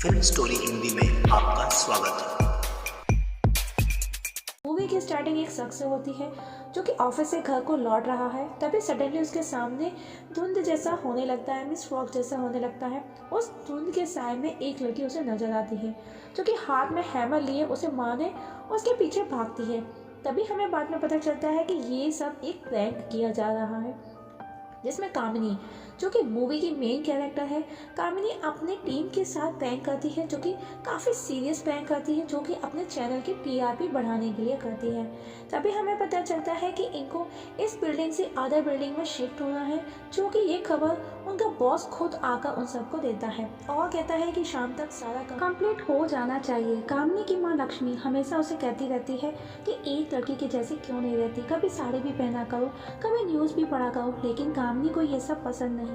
Film story Hindi में आपका स्वागत है। मूवी की स्टार्टिंग एक शख्स से होती है जो कि ऑफिस से घर को लौट रहा है। तभी सडनली उसके सामने धुंध जैसा होने लगता है, मिस फॉग जैसा होने लगता है। उस धुंध के साय में एक लड़की उसे नजर आती है जो कि हाथ में हैमर लिए उसे मारने उसके पीछे भागती है। तभी हमें बाद में पता चलता है कि ये सब एक प्रैंक किया जा रहा है जिसमें कामिनी जो कि मूवी की मेन कैरेक्टर है, कामिनी अपने टीम के साथ प्रैंक करती है जो कि काफ़ी सीरियस प्रैंक करती है, जो कि अपने चैनल की टीआरपी बढ़ाने के लिए करती है। तभी हमें पता चलता है कि इनको इस बिल्डिंग से अदर बिल्डिंग में शिफ्ट होना है, जो कि ये खबर उनका बॉस खुद आकर उन सबको देता है और कहता है कि शाम तक सारा काम कंप्लीट हो जाना चाहिए। कामिनी की माँ लक्ष्मी हमेशा उसे कहती रहती है कि एक लड़की के जैसी क्यों नहीं रहती, कभी साड़ी भी पहना करो, कभी न्यूज़ भी पढ़ा करो, लेकिन कामिनी को ये सब पसंद नहीं।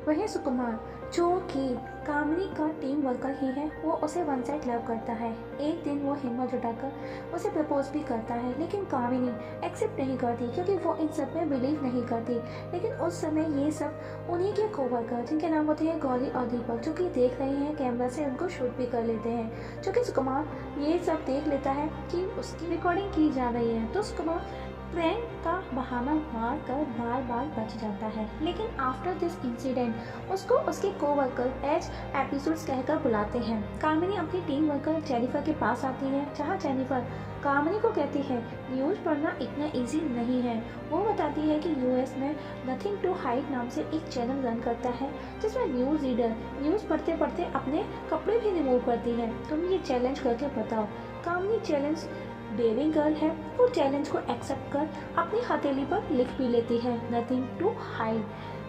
वही सुकुमार जो कि कामिनी का टीम वर्कर ही है, वो उसे वन साइड लव करता है। एक दिन वो हिम्मत जुटाकर उसे प्रपोज भी करता है, लेकिन कामिनी एक्सेप्ट नहीं करती क्योंकि वो इन सब में बिलीव नहीं करती। लेकिन उस समय ये सब उन्हीं के कोवर्कर जिनके नाम होते हैं गौरी और दीपक, जो कि देख रहे हैं कैमरा से, उनको शूट भी कर लेते हैं। जो कि सुकुमार ये सब देख लेता है कि उसकी रिकॉर्डिंग की जा रही है, तो सुकुमार प्रैंक का बहाना मार कर बार बार बच जाता है। लेकिन आफ्टर दिस इंसिडेंट उसको उसके कोवर्कर एज एपिसोड्स कहकर बुलाते हैं। कामिनी अपनी टीम वर्कर जेनिफर के पास आती है, जहां जेनिफर कामिनी को कहती है न्यूज़ पढ़ना इतना इजी नहीं है। वो बताती है कि यूएस में नथिंग टू हाइड नाम से एक चैनल रन करता है जिसमें न्यूज़ रीडर न्यूज़ पढ़ते पढ़ते अपने कपड़े भी रिमूव करती है। तुम ये चैलेंज करके बताओ। कामिनी चैलेंज डेयरिंग गर्ल है, वो चैलेंज को एक्सेप्ट कर अपनी हथेली पर लिख भी लेती है नथिंग टू हाइड।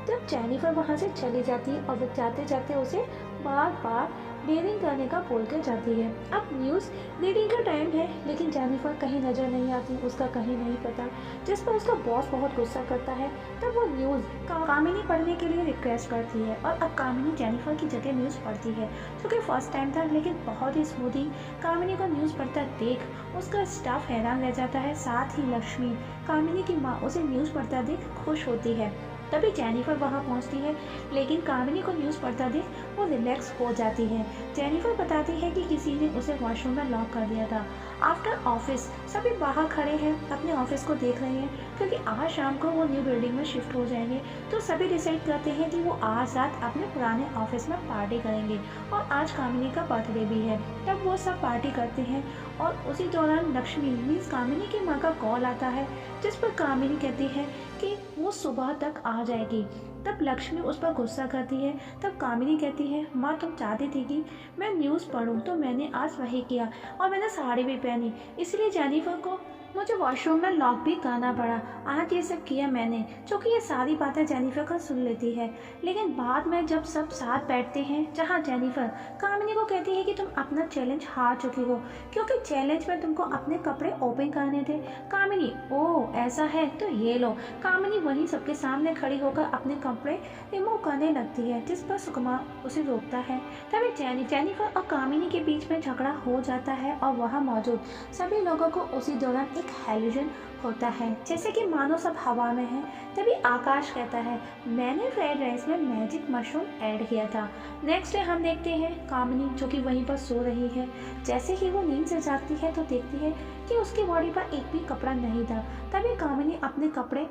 जब जेनिफर वहाँ से चली जाती है और जाते जाते उसे बार बार डेयरिंग करने का बोल कर जाती है। अब न्यूज़ रीडिंग का टाइम है, लेकिन जेनिफर कहीं नज़र नहीं आती, उसका कहीं नहीं पता, जिस पर उसका बॉस बहुत गुस्सा करता है। तब वो न्यूज़ कामिनी पढ़ने के लिए रिक्वेस्ट करती है और अब कामिनी जेनिफर की जगह न्यूज़ पढ़ती है, जो कि फर्स्ट टाइम था, लेकिन बहुत ही स्मूथली कामिनी को न्यूज़ पढ़ता देख उसका स्टाफ हैरान रह जाता है। साथ ही लक्ष्मी कामिनी की माँ उसे न्यूज़ पढ़ता देख खुश होती है। तभी जेनिफर वहाँ पहुँचती है, लेकिन कामिनी को न्यूज़ पढ़ता देख वो रिलैक्स हो जाती है। जेनिफर बताती है कि किसी ने उसे वॉशरूम में लॉक कर दिया था। आफ्टर ऑफिस सभी बाहर खड़े हैं, अपने ऑफिस को देख रहे हैं, क्योंकि आज शाम को वो न्यू बिल्डिंग में शिफ्ट हो जाएंगे। तो सभी डिसाइड करते हैं कि वो आज रात अपने पुराने ऑफिस में पार्टी करेंगे और आज कामिनी का बर्थडे भी है। तब वो सब पार्टी करते हैं और उसी दौरान लक्ष्मी मीन्स कामिनी की माँ का कॉल आता है, जिस पर कामिनी कहती है कि वो सुबह तक आ जाएगी। तब लक्ष्मी उस पर गुस्सा करती है। तब कामिनी कहती है माँ तुम चाहती थी कि मैं न्यूज़ पढूं, तो मैंने आज वही किया और मैंने साड़ी भी पहनी, इसलिए जेनिफर को मुझे वॉशरूम में लॉक भी करना पड़ा। आज ये सब किया मैंने। क्योंकि ये सारी बातें जेनिफर का सुन लेती है, लेकिन बाद में जब सब साथ बैठते हैं, जहाँ जेनिफर कामिनी को कहती है कि तुम अपना चैलेंज हार चुकी हो, क्योंकि चैलेंज में तुमको अपने कपड़े ओपन करने थे। कामिनी ओह ऐसा है तो ये लो। कामिनी वहीं सबके सामने खड़ी होकर अपने कपड़े रिमूव करने लगती है, जिस पर सुकुमार उसे रोकता है। तभी जेनिफर और कामिनी के बीच में झगड़ा हो जाता है और वहाँ मौजूद सभी लोगों को उसी दौरान एक हेल्यूजन होता है, जैसे कि मानो सब हवा में है। तभी आकाश कहता है मैंने फ्राइड राइस में मैजिक मशरूम ऐड किया था। नेक्स्ट डे हम देखते हैं कामिनी जो कि वहीं पर सो रही है। जैसे ही वो नींद से जागती है तो देखती है कि उसकी बॉडी पर एक भी कपड़ा नहीं था। तभी कामिनी अपने कपड़े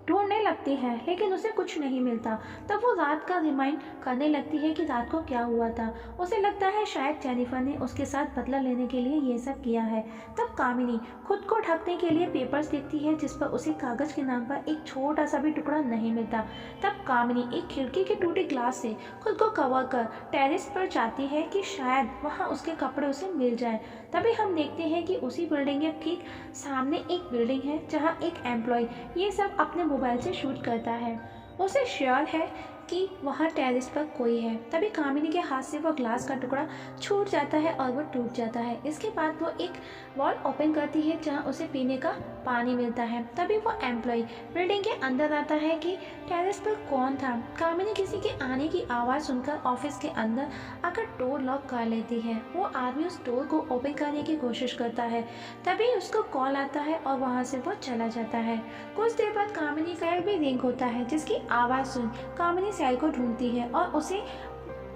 ढूंढने लगती है, लेकिन उसे कुछ नहीं मिलता। तब वो रात का रिमाइंड करने लगती है कि रात को क्या हुआ था। उसे लगता है शायद जेनिफर ने उसके साथ बदला लेने के लिए ये सब किया है। तब कामिनी खुद को ढकने के लिए पेपर्स देखती है, जिस पर उसे कागज के नाम पर एक छोटा सा भी टुकड़ा नहीं मिलता। तब कामिनी एक खिड़की के टूटे ग्लास से खुद को कवर कर टेरेस पर जाती है कि शायद वहाँ उसके कपड़े उसे मिल जाए। तभी हम देखते हैं कि उसी बिल्डिंग के ठीक सामने एक बिल्डिंग है, जहाँ एक एम्प्लॉय ये सब अपने मोबाइल से शूट करता है। उसे श्योर है कि वहाँ टेरेस पर कोई है। तभी कामिनी के हाथ से वो ग्लास का टुकड़ा छूट जाता है और वो टूट जाता है। इसके बाद वो एक वॉल ओपन करती है जहाँ उसे पीने का पानी मिलता है। तभी वो एम्प्लॉय बिल्डिंग के अंदर आता है कि टेरेस पर कौन था। कामिनी किसी के आने की आवाज़ सुनकर ऑफिस के अंदर आकर डोर लॉक कर लेती है। वो आदमी उस डोर को ओपन करने की कोशिश करता है, तभी उसको कॉल आता है और वहाँ से वो चला जाता है। कुछ देर बाद कामिनी का भी रिंग होता है, जिसकी आवाज़ सुन कामिनी सेल को ढूंढती है और उसे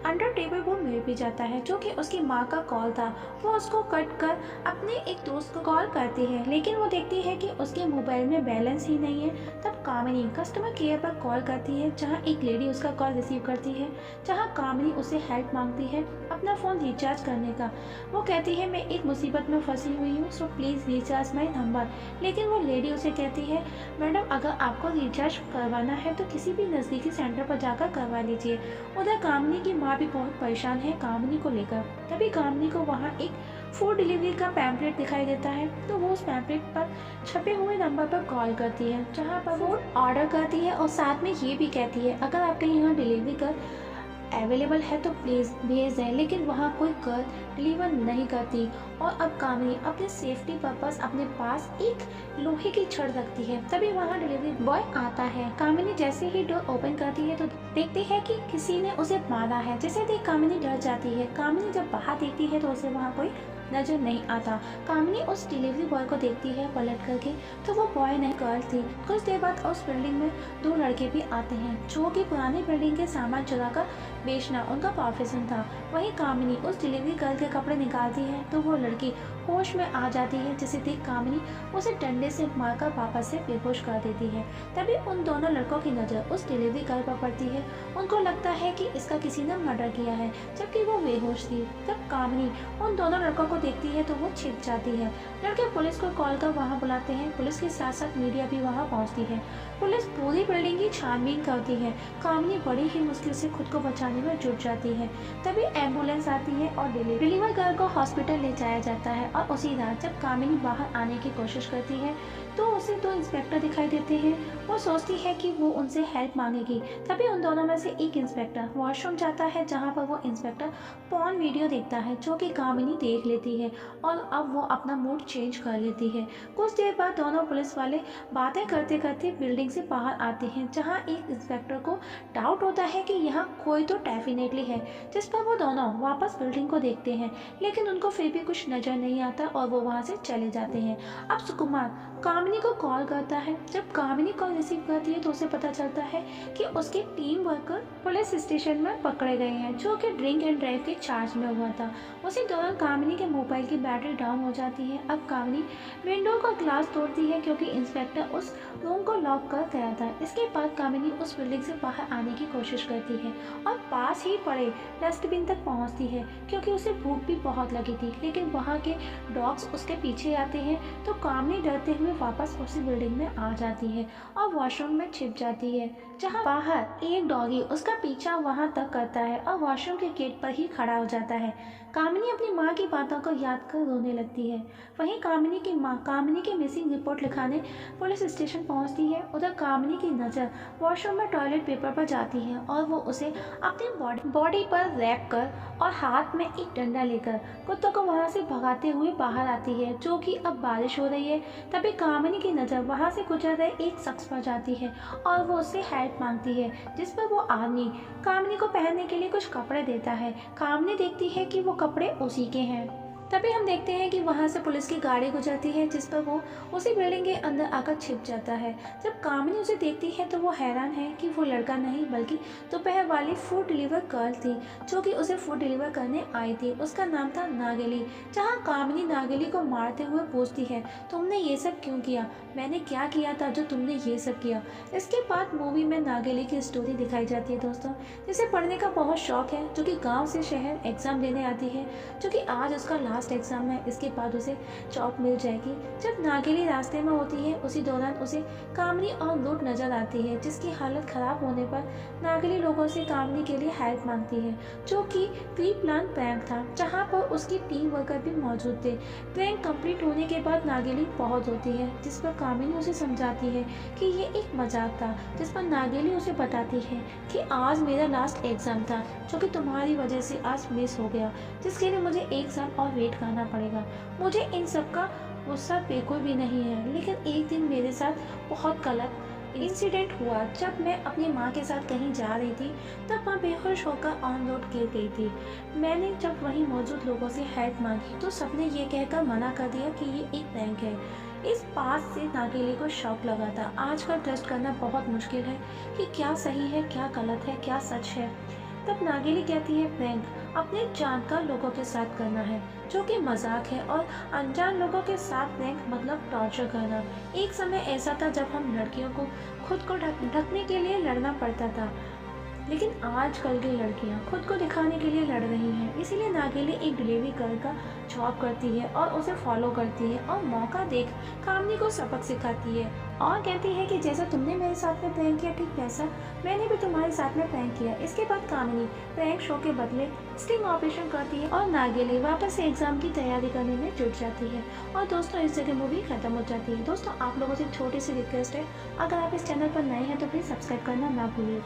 अंडर टेबल वो मिल भी जाता है, जो कि उसकी माँ का कॉल था। वो उसको कट कर अपने एक दोस्त को कॉल करती है, लेकिन वो देखती है कि उसके मोबाइल में बैलेंस ही नहीं है। तब कामिनी कस्टमर केयर पर कॉल करती है, जहाँ एक लेडी उसका कॉल रिसीव करती है, जहाँ कामिनी उससे हेल्प मांगती है अपना फ़ोन रिचार्ज करने का। वो कहती है, मैं एक मुसीबत में फंसी हुई हूँ, so please recharge my number. लेकिन वो लेडी उसे कहती है, मैडम अगर आपको रिचार्ज करवाना है तो किसी भी नज़दीकी सेंटर पर जाकर करवा लीजिए। उधर कामिनी की माँ भी बहुत परेशान है कामिनी को लेकर। तभी कामिनी को वहाँ एक फूड डिलीवरी का पैम्पलेट दिखाई देता है, तो वो उस पैम्पलेट पर छपे हुए नंबर पर कॉल करती है, जहाँ पर फूड ऑर्डर करती है और साथ में ये भी कहती है, अगर आपके यहाँ डिलीवरी कर अवेलेबल है तो प्लीज़ भेज दें। लेकिन वहाँ कोई गर्ल डिलीवर नहीं करती और अब कामिनी अपने सेफ्टी पर्पस अपने पास एक लोहे की छड़ रखती है। तभी वहाँ डिलीवरी बॉय आता है। कामिनी जैसे ही डोर ओपन करती है तो देखती है कि किसी ने उसे मारा है, जिसे देख कामिनी डर जाती है। कामिनी जब बाहर देखती है तो उसे वहाँ कोई नजर नहीं आता। कामिनी उस डिलीवरी बॉय को देखती है पलट करके, तो वो बॉय नहीं गर्ल थी। कुछ देर बाद उस बिल्डिंग में दो लड़के भी आते हैं, जो कि पुरानी बिल्डिंग के सामान चुरा कर बेचना उनका प्रोफेशन था। वहीं कामिनी उस डिलीवरी गर्ल के कपड़े निकालती है तो वो लड़की होश में आ जाती है, जिसे देख कामिनी उसे डंडे से मारकर वापस से बेहोश कर देती है। तभी उन दोनों लड़कों की नज़र उस डिलीवरी गर्ल पर पड़ती है। उनको लगता है कि इसका किसी ने मर्डर किया है, जबकि वो बेहोश थी। तब कामिनी उन दोनों लड़कों को देखती है तो वो छिप जाती है। लड़के पुलिस को कॉल कर वहाँ बुलाते हैं। पुलिस के साथ साथ मीडिया भी वहाँ पहुँचती है। पुलिस पूरी बिल्डिंग की छानबीन करती है। कामिनी बड़ी ही मुश्किल से खुद को बचाने में जुट जाती है। तभी एम्बुलेंस आती है और डिलीवर गर्ल को हॉस्पिटल ले जाया जाता है। और उसी रात जब कामिनी बाहर आने की कोशिश करती है तो उसे दो इंस्पेक्टर दिखाई देते हैं। वो सोचती है कि वो उनसे हेल्प मांगेगी। तभी उन दोनों में से एक इंस्पेक्टर वॉशरूम जाता है, जहाँ पर वो इंस्पेक्टर पॉर्न वीडियो देखता है, जो कि कामिनी देख लेती है और अब वो अपना मूड चेंज कर लेती है। कुछ देर बाद दोनों पुलिस वाले बातें करते करते बिल्डिंग से बाहर आते हैं, जहाँ एक इंस्पेक्टर को डाउट होता है कि यहाँ कोई तो डेफिनेटली है, जिस पर वो दोनों वापस बिल्डिंग को देखते हैं, लेकिन उनको फिर भी कुछ नजर नहीं आता और वो वहाँ से चले जाते हैं। अब सुकुमार कामिनी को कॉल करता है। जब कामिनी कॉल रिसीव करती है तो उसे पता चलता है कि उसके टीम वर्कर पुलिस स्टेशन में पकड़े गए हैं, जो कि ड्रिंक एंड ड्राइव के चार्ज में हुआ था। उसी दौरान कामिनी के मोबाइल की बैटरी डाउन हो जाती है। अब कामिनी विंडो का ग्लास तोड़ती है, क्योंकि इंस्पेक्टर उस रूम को लॉक कर गया था। इसके बाद कामिनी उस बिल्डिंग से बाहर आने की कोशिश करती है और पास ही पड़े डस्टबिन तक पहुंचती है, क्योंकि उसे भूख भी बहुत लगी थी। लेकिन वहाँ के डॉग्स उसके पीछे आते हैं, तो कामिनी डरते हुए वापस उसी बिल्डिंग में आ जाती है और वॉशरूम में छिप जाती है, जहाँ बाहर एक डॉगी उसका पीछा वहाँ तक करता है और वॉशरूम के गेट पर ही खड़ा हो जाता है। कामिनी अपनी माँ की बातों को याद कर रोने लगती है। वहीं कामिनी की माँ कामिनी की मिसिंग रिपोर्ट लिखाने पुलिस स्टेशन पहुंचती है। उधर कामिनी की नज़र वॉशरूम में टॉयलेट पेपर पर जाती है और वो उसे अपनी बॉडी पर रैप कर और हाथ में एक डंडा लेकर कुत्तों को वहाँ से भगाते हुए बाहर आती है, जो कि अब बारिश हो रही है। तभी कामिनी की नज़र वहाँ से गुजर रहे एक शख्स पर जाती है और वो उससे हेल्प मांगती है, जिस पर वो आदमी कामिनी को पहनने के लिए कुछ कपड़े देता है। कामिनी देखती है कि वो कपड़े उसी के हैं। तभी हम देखते हैं कि वहाँ से पुलिस की गाड़ी गुजरती है, जिस पर वो उसी बिल्डिंग के अंदर आकर छिप जाता है। जब कामिनी उसे देखती है तो वो हैरान है कि वो लड़का नहीं बल्कि दोपहर वाली फूड डिलीवर गर्ल थी, जो कि उसे फूड डिलीवर करने आई थी। उसका नाम था नागेली। जहाँ कामिनी नागेली को मारते हुए पूछती है, तुमने ये सब क्यों किया? मैंने क्या किया था जो तुमने ये सब किया? इसके बाद मूवी में नागेली की स्टोरी दिखाई जाती है दोस्तों, जिसे पढ़ने का बहुत शौक है, जो कि गाँव से शहर एग्ज़ाम देने आती है, जो कि आज उसका लास्ट एग्जाम है। इसके बाद उसे जॉब मिल जाएगी। जब नागेली रास्ते में होती है उसी दौरान उसे कामिनी और लूट नजर आती है, जिसकी हालत खराब होने पर नागेली लोगों से कामिनी के लिए हेल्प मांगती है, जो कि प्री प्लान प्रैंक था, जहां पर उसकी टीम वर्कर भी मौजूद थे। प्रैंक कंप्लीट होने के बाद नागेली बहुत होती है, जिस पर कामिनी उसे समझाती है कि ये एक मजाक था, जिस पर नागेली उसे बताती है कि आज मेरा लास्ट एग्जाम था, जो कि तुम्हारी वजह से आज मिस हो गया, जिसके लिए मुझे एक साल और वेट करना पड़ेगा। मुझे इन सब का गुस्सा बिल्कुल भी नहीं है, लेकिन एक दिन मेरे साथ बहुत गलत इंसिडेंट हुआ। जब मैं अपनी माँ के साथ कहीं जा रही थी तब माँ बेहोश होकर ऑन रोड गिर गई थी। मैंने जब वहीं मौजूद लोगों से हेल्प मांगी तो सबने ये कहकर मना कर दिया कि ये एक प्रैंक है। इस बात से नागेली को शौक लगा था। आजकल ट्रस्ट करना बहुत मुश्किल है कि क्या सही है, क्या गलत है, क्या सच है। तब नागेली कहती है प्रैंक अपने जानकार लोगों के साथ करना है, जो कि मजाक है, और अनजान लोगों के साथ प्रैंक मतलब टॉर्चर करना। एक समय ऐसा था जब हम लड़कियों को खुद को ढकने के लिए लड़ना पड़ता था, लेकिन आजकल की लड़कियां खुद को दिखाने के लिए लड़ रही हैं। इसीलिए नागेली एक डिलीवरी गर्ल का जॉब करती है और उसे फॉलो करती है और मौका देख कामनी को सबक सिखाती है और कहती है कि जैसा तुमने मेरे साथ में प्रैंक किया, ठीक वैसा मैंने भी तुम्हारे साथ में प्रैंक किया। इसके बाद कामिनी प्रैंक शो के बदले स्टिंग ऑपरेशन करती है और नागेली वापस से एग्जाम की तैयारी करने में जुट जाती है। और दोस्तों, इस जगह मूवी खत्म हो जाती है। दोस्तों, आप लोगों से एक छोटी सी रिक्वेस्ट है, अगर आप इस चैनल पर नए हैं तो प्लीज़ सब्सक्राइब करना ना भूलिएगा।